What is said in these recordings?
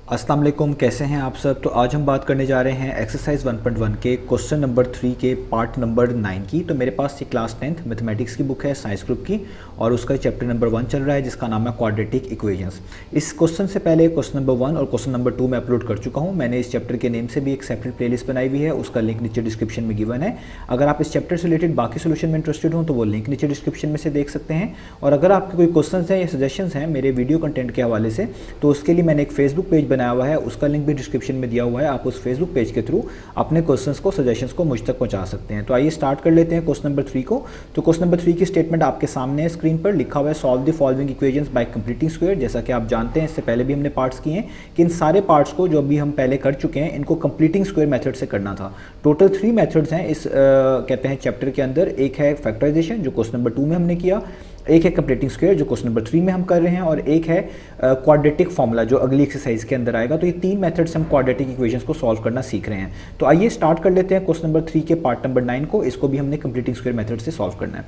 अस्सलाम वालेकुम, कैसे हैं आप सब। तो आज हम बात करने जा रहे हैं एक्सरसाइज 1.1 के क्वेश्चन नंबर 3 के पार्ट नंबर 9 की। तो मेरे पास ये क्लास 10th मैथमेटिक्स की बुक है साइंस ग्रुप की और उसका चैप्टर नंबर 1 चल रहा है जिसका नाम है क्वाड्रेटिक इक्वेशंस। इस क्वेश्चन से पहले क्वेश्चन नंबर 1 और क्वेश्चन नंबर 2 मैं अपलोड कर चुका हूँ। मैंने इस चैप्टर के नेम से भी एक सेपरेट प्लेलिस्ट बनाई हुई है, उसका लिंक नीचे डिस्क्रिप्शन में गिवन है। अगर आप इस चैप्टर से रिलेटेड बाकी सोल्यूशन में इंटरेस्टेड हो तो वो लिंक नीचे डिस्क्रिप्शन में से देख सकते हैं। और अगर आपके कोई क्वेश्चन हैं या सजेशंस हैं मेरे वीडियो कंटेंट के हवाले से तो उसके लिए मैंने एक फेसबुक पेज बनाया हुआ है, उसका लिंक भी डिस्क्रिप्शन में दिया हुआ है। आप उस फेसबुक पेज के थ्रू अपने क्वेश्चंस को, सजेशंस को मुझ तक पहुंचा सकते हैं। तो आइए स्टार्ट कर लेते हैं क्वेश्चन नंबर 3 को। तो क्वेश्चन नंबर 3 की स्टेटमेंट आपके सामने है, स्क्रीन पर लिखा हुआ है solve the following equations bye completing square. जैसा कि आप जानते हैं इससे पहले भी हमने पार्ट्स किए हैं कि इन सारे पार्ट्स को जो अभी हम पहले कर चुके हैं इनको कंप्लीटिंग स्क्वायर मेथड से करना था। टोटल 3 मेथड्स हैं इस कहते हैं चैप्टर के अंदर। एक है फैक्टराइजेशन जो क्वेश्चन नंबर 2 में हमने किया, एक है कंप्लीटिंग स्क्वायर जो क्वेश्चन नंबर 3 में हम कर रहे हैं, और एक है क्वाड्रेटिक फॉर्मूला जो अगली एक्सरसाइज के अंदर आएगा। तो ये 3 मेथड्स हम क्वाड्रेटिक इक्वेशंस को सॉल्व करना सीख रहे हैं। तो आइए स्टार्ट कर लेते हैं क्वेश्चन नंबर 3 के पार्ट नंबर 9 को। इसको भी हमने कंप्लीटिंग स्क्वायर मेथड से सॉल्व करना है।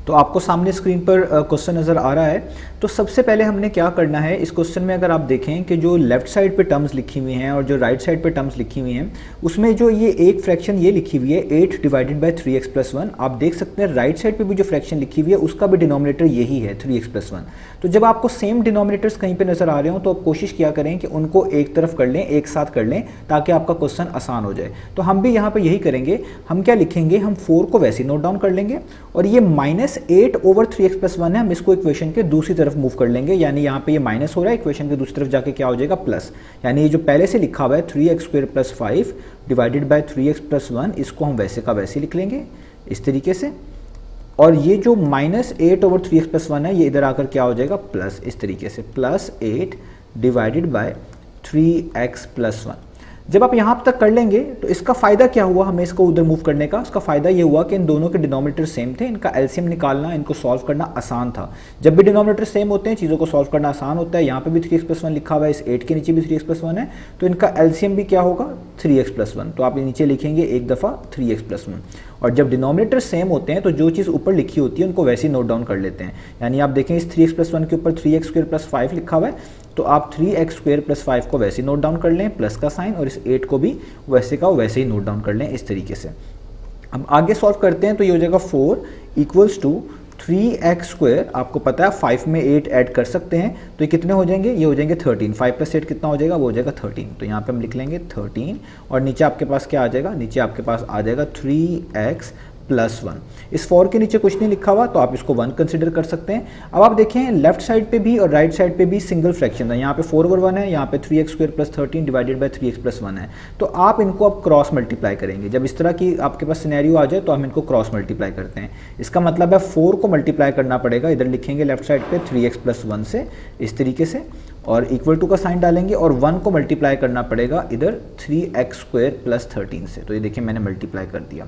तो आपको सामने स्क्रीन पर क्वेश्चन नज़र आ रहा है। तो सबसे पहले हमने क्या करना है इस क्वेश्चन में, अगर आप देखें कि जो लेफ्ट साइड पे टर्म्स लिखी हुई हैं और जो राइट साइड पे टर्म्स लिखी हुई हैं उसमें जो ये एक फ्रैक्शन ये लिखी हुई है 8 डिवाइडेड बाय 3x+1। आप देख सकते हैं राइट साइड पे भी जो फ्रैक्शन लिखी हुई है उसका भी डिनोमिनेटर यही है 3x+1। तो जब आपको सेम डिनोमिनेटर्स कहीं पे नज़र आ रहे हो तो आप कोशिश किया करें कि उनको एक तरफ कर लें, एक साथ कर लें ताकि आपका क्वेश्चन आसान हो जाए। तो हम भी यहाँ पर यही करेंगे। हम क्या लिखेंगे, हम 4 को वैसे नोट डाउन कर लेंगे और ये -8/3x+1 है, हम इसको इक्वेशन के दूसरी तरफ मूव कर लेंगे। यानी यहाँ पे ये माइनस हो रहा है, इक्वेशन के दूसरी तरफ जाके क्या हो जाएगा प्लस। यानी ये जो पहले से लिखा हुआ है 3x² + 5 डिवाइडेड बाय 3x+1 इसको हम वैसे का वैसे लिख लेंगे इस तरीके से। और ये जो -8/3x+1 है ये इधर आकर क्या हो जाएगा प्लस, इस तरीके से +8 डिवाइडेड बाय 3x+1। जब आप यहाँ तक कर लेंगे तो इसका फ़ायदा क्या हुआ हमें इसको उधर मूव करने का। इसका फ़ायदा ये हुआ कि इन दोनों के डिनोमिनेटर सेम थे, इनका एलसीएम निकालना, इनको सॉल्व करना आसान था। जब भी डिनोमिनेटर सेम होते हैं चीज़ों को सॉल्व करना आसान होता है। यहाँ पे भी 3x+1 लिखा हुआ है, इस 8 के नीचे भी 3x+1 है, तो इनका एलसीएम भी क्या होगा 3x+1। तो आप नीचे लिखेंगे एक दफ़ा 3x+1। और जब डिनोमिनेटर सेम होते हैं तो जो चीज़ ऊपर लिखी होती है उनको वैसे ही नोट डाउन कर लेते हैं। यानी आप देखें इस 3x+1 के ऊपर 3x² + 5 लिखा हुआ है तो आप 3x² + 5 को वैसे ही नोट डाउन कर लें प्लस का साइन, और इस 8 को भी वैसे का वैसे ही नोट डाउन कर लें इस तरीके से। अब आगे सॉल्व करते हैं तो ये हो जाएगा 4 = 3x²। आपको पता है 5 में 8 ऐड कर सकते हैं तो ये कितने हो जाएंगे, ये हो जाएंगे 13। 5 + 8 कितना हो जाएगा, वो हो जाएगा 13। तो यहाँ पे हम लिख लेंगे 13 और नीचे आपके पास क्या आ जाएगा, नीचे आपके पास आ जाएगा 3x+1। इस 4 के नीचे कुछ नहीं लिखा हुआ तो आप इसको 1 कंसिडर कर सकते हैं। अब आप देखें लेफ्ट साइड पे भी और राइट साइड पे भी सिंगल फ्रैक्शन है। यहाँ पे 4/1 है, यहाँ पे 3x² + 13 डिवाइडेड बाय 3x+1 है। तो आप इनको अब क्रॉस मल्टीप्लाई करेंगे। जब इस तरह की आपके पास सिनेरियो आ जाए तो हम इनको क्रॉस मल्टीप्लाई करते हैं। इसका मतलब है 4 को मल्टीप्लाई करना पड़ेगा, इधर लिखेंगे लेफ्ट साइड पे 3x+1 से इस तरीके से, और इक्वल टू का साइन डालेंगे, और 1 को मल्टीप्लाई करना पड़ेगा इधर 3x² + 13 से। तो ये देखिए मैंने मल्टीप्लाई कर दिया।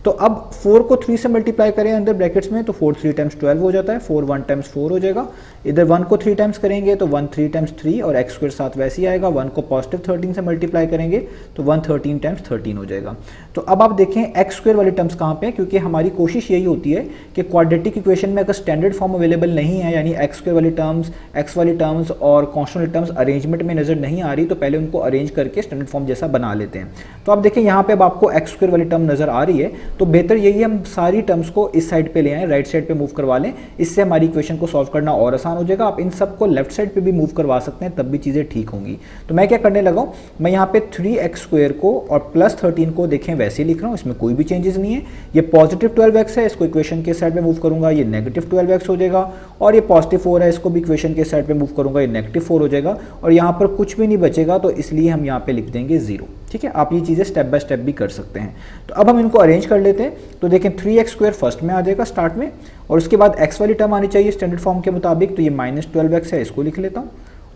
तो अब 4 को 3 से मल्टीप्लाई करें अंदर ब्रैकेट्स में तो 4 3 × 12 हो जाता है, 4 1 × 4 हो जाएगा। इधर 1 को 3 टाइम्स करेंगे तो 1 3 × 3 और x² साथ वैसे ही आएगा। 1 को +13 से मल्टीप्लाई करेंगे तो 1 13 × 13 हो जाएगा। तो अब आप देखें x² वाली टर्म्स कहाँ पे हैं, क्योंकि हमारी कोशिश यही होती है कि क्वाड्रेटिक इक्वेशन में अगर स्टैंडर्ड फॉर्म अवेलेबल नहीं है, यानी x² वाली टर्म्स, x वाली टर्म्स और कांस्टेंट टर्म्स अरेंजमेंट में नजर नहीं आ रही, तो पहले उनको अरेंज करके स्टैंडर्ड फॉर्म जैसा बना लेते हैं। तो आप देखें यहाँ पे अब आपको x² वाली टर्म नजर आ रही है, तो बेहतर यही हम सारी टर्म्स को इस साइड पे ले आए, राइट साइड पे मूव करवा लें। इससे हमारी इक्वेशन को सॉल्व करना और आसान हो जाएगा। आप इन सबको लेफ्ट साइड पे भी मूव करवा सकते हैं, तब भी चीज़ें ठीक होंगी। तो मैं क्या करने लगा हूँ, मैं यहाँ पे 3x² को और +13 को देखें वैसे ही लिख रहा हूँ, इसमें कोई भी चेंजेस नहीं है। ये +12x है, इसको इक्वेशन के साइड पे मूव करूंगा, ये -12x हो जाएगा, और ये +4 है, इसको भी इक्वेशन के साइड पे मूव करूंगा, ये -4 हो जाएगा, और यहाँ पर कुछ भी नहीं बचेगा, तो इसलिए हम यहाँ पे लिख देंगे 0। ठीक है, आप ये चीज़ें स्टेप बाय स्टेप भी कर सकते हैं। तो अब हम इनको अरेंज कर लेते हैं। तो देखें 3x² फर्स्ट में आ जाएगा स्टार्ट में, और उसके बाद x वाली टर्म आनी चाहिए स्टैंडर्ड फॉर्म के मुताबिक, तो ये -12x है, इसको लिख लेता हूँ,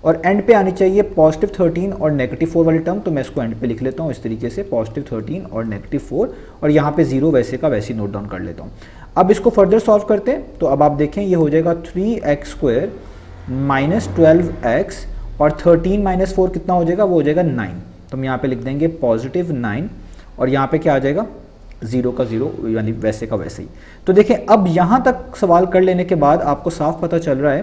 और एंड पे आनी चाहिए +13 और -4 वाली टर्म, तो मैं इसको एंड पे लिख लेता हूँ इस तरीके से +13 और -4, और यहाँ पे 0 वैसे का वैसे नोट डाउन कर लेता हूँ। अब इसको फर्दर सॉल्व करते हैं तो अब आप देखें ये हो जाएगा 3x² - 12x और 13 - 4 कितना हो जाएगा, वो हो जाएगा 9। तो हम यहाँ पे लिख देंगे +9 और यहाँ पे क्या आ जाएगा 0 का 0, यानी वैसे का वैसे ही। तो देखें अब यहाँ तक सवाल कर लेने के बाद आपको साफ पता चल रहा है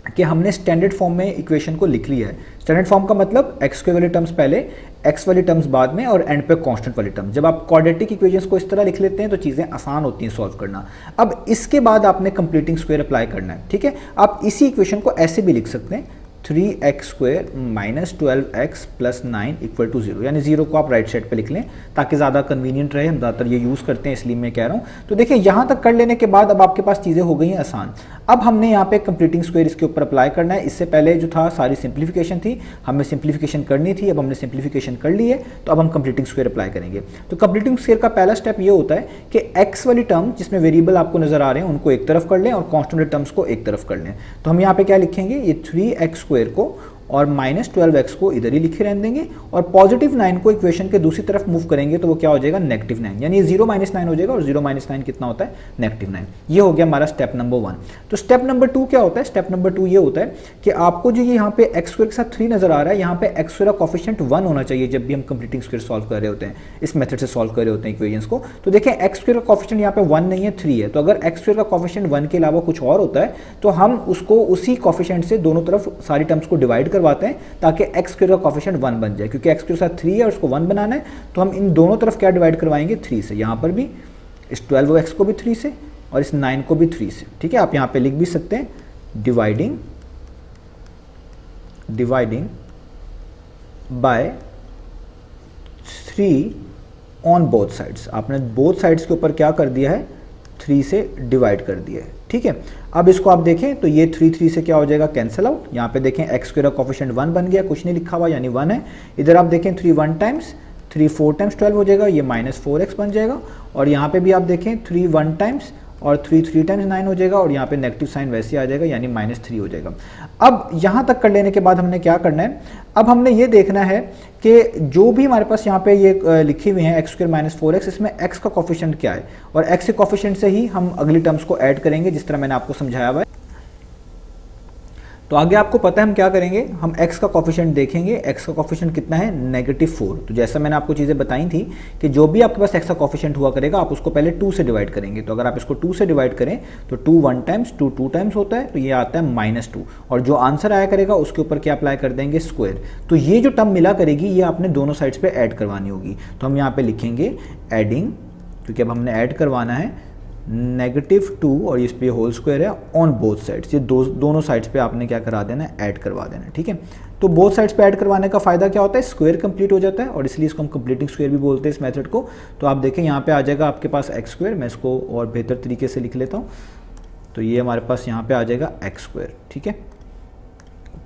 कि हमने स्टैंडर्ड फॉर्म में इक्वेशन को लिख लिया है। स्टैंडर्ड फॉर्म का मतलब एक्स स्क्वायर वाली टर्म्स पहले, एक्स वाली टर्म्स बाद में और एंड पे कांस्टेंट वाली टर्म। जब आप क्वाड्रेटिक इक्वेशंस को इस तरह लिख लेते हैं तो चीज़ें आसान होती हैं सॉल्व करना। अब इसके बाद आपने कंप्लीटिंग स्क्वायर अप्लाई करना है, ठीक है। आप इसी इक्वेशन को ऐसे भी लिख सकते हैं 3x square minus 12x plus 9 equal to 0, यानी 0 को आप राइट साइड पे लिख लें ताकि ज़्यादा कन्वीनियंट रहे। हम ज़्यादातर ये यूज़ करते हैं इसलिए मैं कह रहा हूँ। तो देखिए यहाँ तक कर लेने के बाद अब आपके पास चीज़ें हो गई हैं आसान। अब हमने यहाँ पे कंप्लीटिंग स्क्वायर इसके ऊपर अप्लाई करना है। इससे पहले जो था सारी सिंप्लीफिकेशन थी, हमें सिंप्लीफिकेशन करनी थी, अब हमने सिंप्लीफिकेशन कर ली है, तो अब हम कंप्लीटिंग स्क्वायर अप्लाई करेंगे। तो कंप्लीटिंग स्क्वायर का पहला स्टेप ये होता है कि एक्स वाली टर्म जिसमें वेरिएबल आपको नजर आ रहे हैं उनको एक तरफ कर लें और कांस्टेंट वाली टर्म्स को एक तरफ कर लें। तो हम यहाँ पे क्या लिखेंगे, ये 3x स्क्वायर को और माइनस 12x को इधर ही लिखे रहने देंगे और पॉजिटिव 9 को इक्वेशन के दूसरी तरफ मूव करेंगे तो वो क्या हो जाएगा, नेगेटिव 9, यानी ये 0 माइनस 9 हो जाएगा और 0 माइनस 9 कितना होता है, नेगेटिव 9। ये हो गया हमारा स्टेप नंबर 1। तो स्टेप नंबर 2 क्या होता है, स्टेप नंबर 2 ये होता है कि आपको जो ये यहाँ पे एक्स स्क्वायर के साथ 3 नजर आ रहा है, यहाँ पे एक्स स्क्वायर का कोफिशिएंट 1 होना चाहिए जब भी हम कंप्लीटिंग स्क्वायर सॉल्व कर रहे होते हैं, इस मेथड से सॉल्व कर रहे होते हैं इक्वेशंस को। तो देखें एक्स स्क्वायर का कोफिशिएंट यहाँ पे 1 नहीं है, 3 है। तो अगर एक्स स्क्वायर का कोफिशिएंट 1 के अलावा कुछ और होता है तो हम उसको उसी कोफिशिएंट से दोनों तरफ सारी टर्म्स को डिवाइड करवाते हैं ताकि एक्स स्क्वायर का कोफिशिएंट 1 बन जाए। क्योंकि एक्स स्क्वायर के साथ 3 है और उसको 1 बनाना है तो हम इन दोनों तरफ क्या डिवाइड करवाएंगे, 3 से। यहाँ पर भी इस 12x को भी 3 से और इस 9 को भी 3 से, ठीक है। आप यहाँ पे लिख भी सकते हैं dividing by 3 on both sides. आपने बोथ साइड्स के ऊपर क्या कर दिया है, 3 से डिवाइड कर दिया है, ठीक है। अब इसको आप देखें तो ये 3 से क्या हो जाएगा, कैंसिल आउट। यहाँ पे देखें एक्स स्क्वायर का कोफिशिएंट 1 बन गया, कुछ नहीं लिखा हुआ यानी 1 है। इधर आप देखें 3 1 टाइम्स, 3 4 टाइम्स 12 हो जाएगा, ये माइनस 4x बन जाएगा। और यहाँ पे भी आप देखें 3 1 टाइम्स और 3 3 टाइम्स 9 हो जाएगा और यहाँ पे नेगेटिव साइन वैसे आ जाएगा यानी -3 हो जाएगा। अब यहाँ तक कर लेने के बाद हमने क्या करना है, अब हमने ये देखना है कि जो भी हमारे पास यहाँ पे ये लिखी हुई है एक्स स्क्वायर माइनस 4x, इसमें x का कोफिशिएंट क्या है और x के कोफिशिएंट से ही हम अगली टर्म्स को ऐड करेंगे जिस तरह मैंने आपको समझाया हुआ है। तो आगे आपको पता है हम क्या करेंगे, हम x का कोफिशिएंट देखेंगे। x का कोफिशिएंट कितना है, -4। तो जैसा मैंने आपको चीज़ें बताई थी कि जो भी आपके पास x का कोफिशिएंट हुआ करेगा आप उसको पहले 2 से डिवाइड करेंगे। तो अगर आप इसको 2 से डिवाइड करें तो 2 1 टाइम्स, 2 2 टाइम्स होता है, तो ये आता है -2 और जो आंसर आया करेगा उसके ऊपर क्या अप्लाई कर देंगे, स्क्वायर। तो ये जो टर्म मिला करेगी ये आपने दोनों साइड्स पर ऐड करवानी होगी। तो हम यहाँ पर लिखेंगे एडिंग, क्योंकि अब हमने ऐड करवाना है -2 और इस पे होल स्क्वायर है ऑन बोथ साइड्स। ये दोनों साइड्स पे आपने क्या करा देना है, ऐड करवा देना है, ठीक है। तो बोथ साइड्स पे ऐड करवाने का फायदा क्या होता है, स्क्वायर कंप्लीट हो जाता है और इसलिए इसको हम कंप्लीटिंग स्क्वायर भी बोलते हैं इस मेथड को। तो आप देखें यहाँ पे आ जाएगा आपके पास एक्स स्क्वायर, मैं इसको और बेहतर तरीके से लिख लेता हूँ। तो ये हमारे पास यहाँ पे आ जाएगा एक्स स्क्वायर, ठीक है।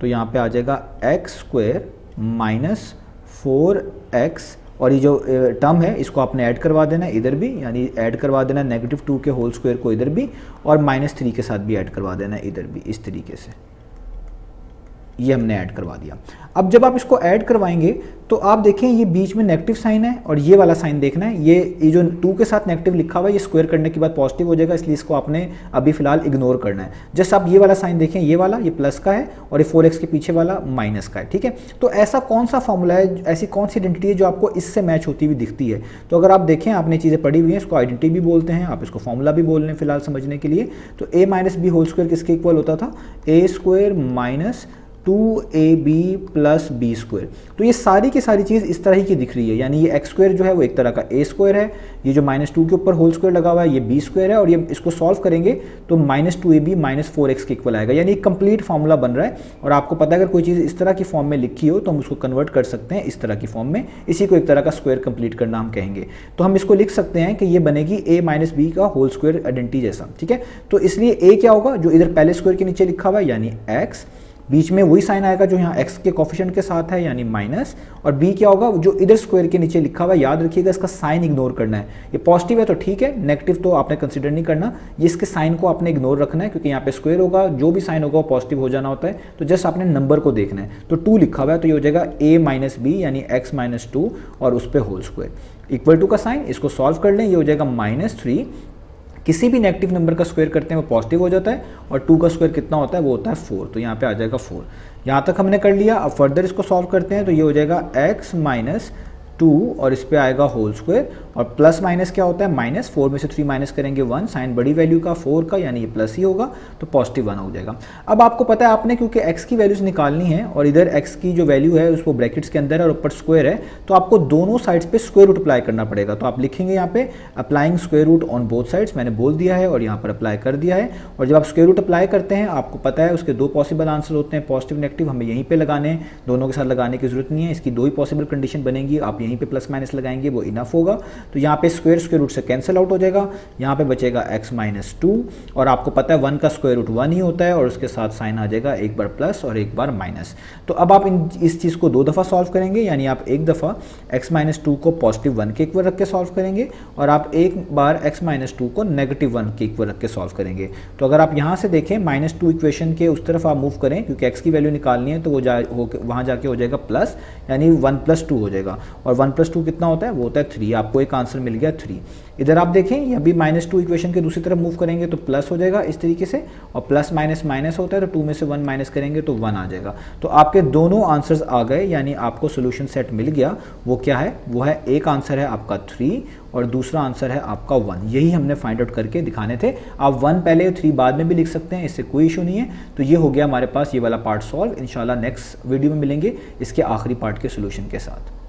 तो यहाँ पे आ जाएगा एक्स स्क्वायर माइनस 4x और ये जो टर्म है इसको आपने ऐड करवा देना है इधर भी, यानी ऐड करवा देना है -2 के होल स्क्वायर को इधर भी और -3 के साथ भी ऐड करवा देना है इधर भी, इस तरीके से ये हमने ऐड करवा दिया। अब जब आप इसको ऐड करवाएंगे तो आप देखें ये बीच में नेगेटिव साइन है और ये वाला साइन देखना है, ये जो 2 के साथ नेगेटिव लिखा हुआ है ये स्क्वायर करने के बाद पॉजिटिव हो जाएगा, इसलिए इसको आपने अभी फिलहाल इग्नोर करना है। जस्ट आप ये वाला साइन देखें, ये वाला ये प्लस का है और ये 4x के पीछे वाला माइनस का है, ठीक है। तो ऐसा कौन सा फॉर्मूला है, ऐसी कौन सी आइडेंटिटी है जो आपको इससे मैच होती हुई दिखती है। तो अगर आप देखें आपने चीज़ें पढ़ी हुई हैं, इसको आइडेंटिटी भी बोलते हैं, आप इसको फॉर्मूला भी बोल रहे हैं फिलहाल समझने के लिए। तो a माइनस बी होल स्क्वायर किसके इक्वल होता था, a square minus 2ab plus B square. तो ये सारी की सारी चीज़ इस तरह ही की दिख रही है, यानी ये एक्स स्क्वायर जो है वो एक तरह का a स्क्वायर है, ये जो -2 के ऊपर होल स्क्वायर लगा हुआ है ये b स्क्वायर है और ये इसको सॉल्व करेंगे तो -2ab माइनस 4x के इक्वल आएगा, यानी एक कंप्लीट फार्मूला बन रहा है। और आपको पता है अगर कोई चीज़ इस तरह की फॉर्म में लिखी हो तो हम उसको कन्वर्ट कर सकते हैं इस तरह की फॉर्म में, इसी को एक तरह का स्क्वायर कंप्लीट करना हम कहेंगे। तो हम इसको लिख सकते हैं कि ये बनेगी a माइनस बी का होल स्क्वायर आइडेंटिटी जैसा, ठीक है। तो इसलिए a क्या होगा, जो इधर पहले स्क्वायर के नीचे लिखा हुआ है यानी x, बीच में वही साइन आएगा जो यहाँ x के कोफिशिएंट के साथ है यानी माइनस, और b क्या होगा जो इधर स्क्वायर के नीचे लिखा हुआ है। याद रखिएगा इसका साइन इग्नोर करना है, ये पॉजिटिव है तो ठीक है, नेगेटिव तो आपने कंसीडर नहीं करना, ये इसके साइन को आपने इग्नोर रखना है क्योंकि यहाँ पे स्क्वायर होगा, जो भी साइन होगा वो पॉजिटिव हो जाना होता है। तो जस्ट आपने नंबर को देखना है, तो 2 लिखा हुआ है तो ये हो जाएगा a माइनस बी यानी x माइनस 2 और उस पर होल स्क्वायर इक्वल टू का साइन, इसको सॉल्व कर लें, ये हो जाएगा -3। किसी भी नेगेटिव नंबर का स्क्वायर करते हैं वो पॉजिटिव हो जाता है और 2 का स्क्वायर कितना होता है वो होता है 4, तो यहाँ पे आ जाएगा 4। यहाँ तक हमने कर लिया, अब फर्दर इसको सॉल्व करते हैं तो ये हो जाएगा x माइनस 2 और इस पे आएगा होल स्क्वायर, और प्लस माइनस क्या होता है माइनस, 4 में से 3 माइनस करेंगे 1, साइन बड़ी वैल्यू का 4 का यानी ये प्लस ही होगा, तो पॉजिटिव 1 हो जाएगा। अब आपको पता है आपने क्योंकि x की वैल्यूज निकालनी है और इधर x की जो वैल्यू है उसको ब्रैकेट्स के अंदर है और ऊपर स्क्वायर है, तो आपको दोनों साइड्स पे स्क्वायर रूट अप्लाई करना पड़ेगा। तो आप लिखेंगे यहाँ पे applying square root on both sides, मैंने बोल दिया है और यहाँ पर अप्लाई कर दिया है। और जब आप स्क्वायर रूट अप्लाई करते हैं आपको पता है उसके दो पॉसिबल आंसर होते हैं, पॉजिटिव नेगेटिव, हमें यहीं पे लगाने हैं, दोनों के साथ लगाने की जरूरत नहीं है, इसकी दो ही पॉसिबल कंडीशन बनेगी, आप यहीं पे प्लस माइनस लगाएंगे वो इनफ होगा। तो यहाँ पे स्क्वायर रूट से कैंसिल आउट हो जाएगा, यहाँ पे बचेगा x माइनस 2, और आपको पता है 1 का स्क्वायर रूट 1 ही होता है और उसके साथ साइन आ जाएगा एक बार प्लस और एक बार माइनस। तो अब आप इस चीज़ को 2 दफ़ा सॉल्व करेंगे, यानी आप एक दफ़ा x माइनस 2 को पॉजिटिव 1 के इक्वल रख के सॉल्व करेंगे और आप एक बार x माइनस 2 को नेगेटिव 1 के इक्वल रख के सॉल्व करेंगे। तो अगर आप यहाँ से देखें -2 इक्वेशन के उस तरफ आप मूव करें क्योंकि x की वैल्यू निकालनी है, तो वो वहाँ जाके हो जाएगा प्लस, यानी 1 + 2 हो जाएगा, और 1 + 2 कितना होता है, वो होता है 3। आपको एक आंसर मिल गया 3। इधर आप देखें ये अभी -2 इक्वेशन के दूसरी तरफ मूव करेंगे तो प्लस हो जाएगा इस तरीके से, और प्लस माइनस माइनस होता है तो 2 में से 1 माइनस करेंगे तो 1 आ जाएगा। तो आपके दोनों आंसर्स आ गए, यानी आपको सोल्यूशन सेट मिल गया। वो क्या है, वो है एक आंसर है आपका 3 और दूसरा आंसर है आपका 1। यही हमने फाइंड आउट करके दिखाने थे। आप 1 पहले 3 बाद में भी लिख सकते हैं, इससे कोई इशू नहीं है। तो ये हो गया हमारे पास ये वाला पार्ट सॉल्व। इंशाल्लाह नेक्स्ट वीडियो में मिलेंगे इसके आखिरी पार्ट के सोल्यूशन के साथ।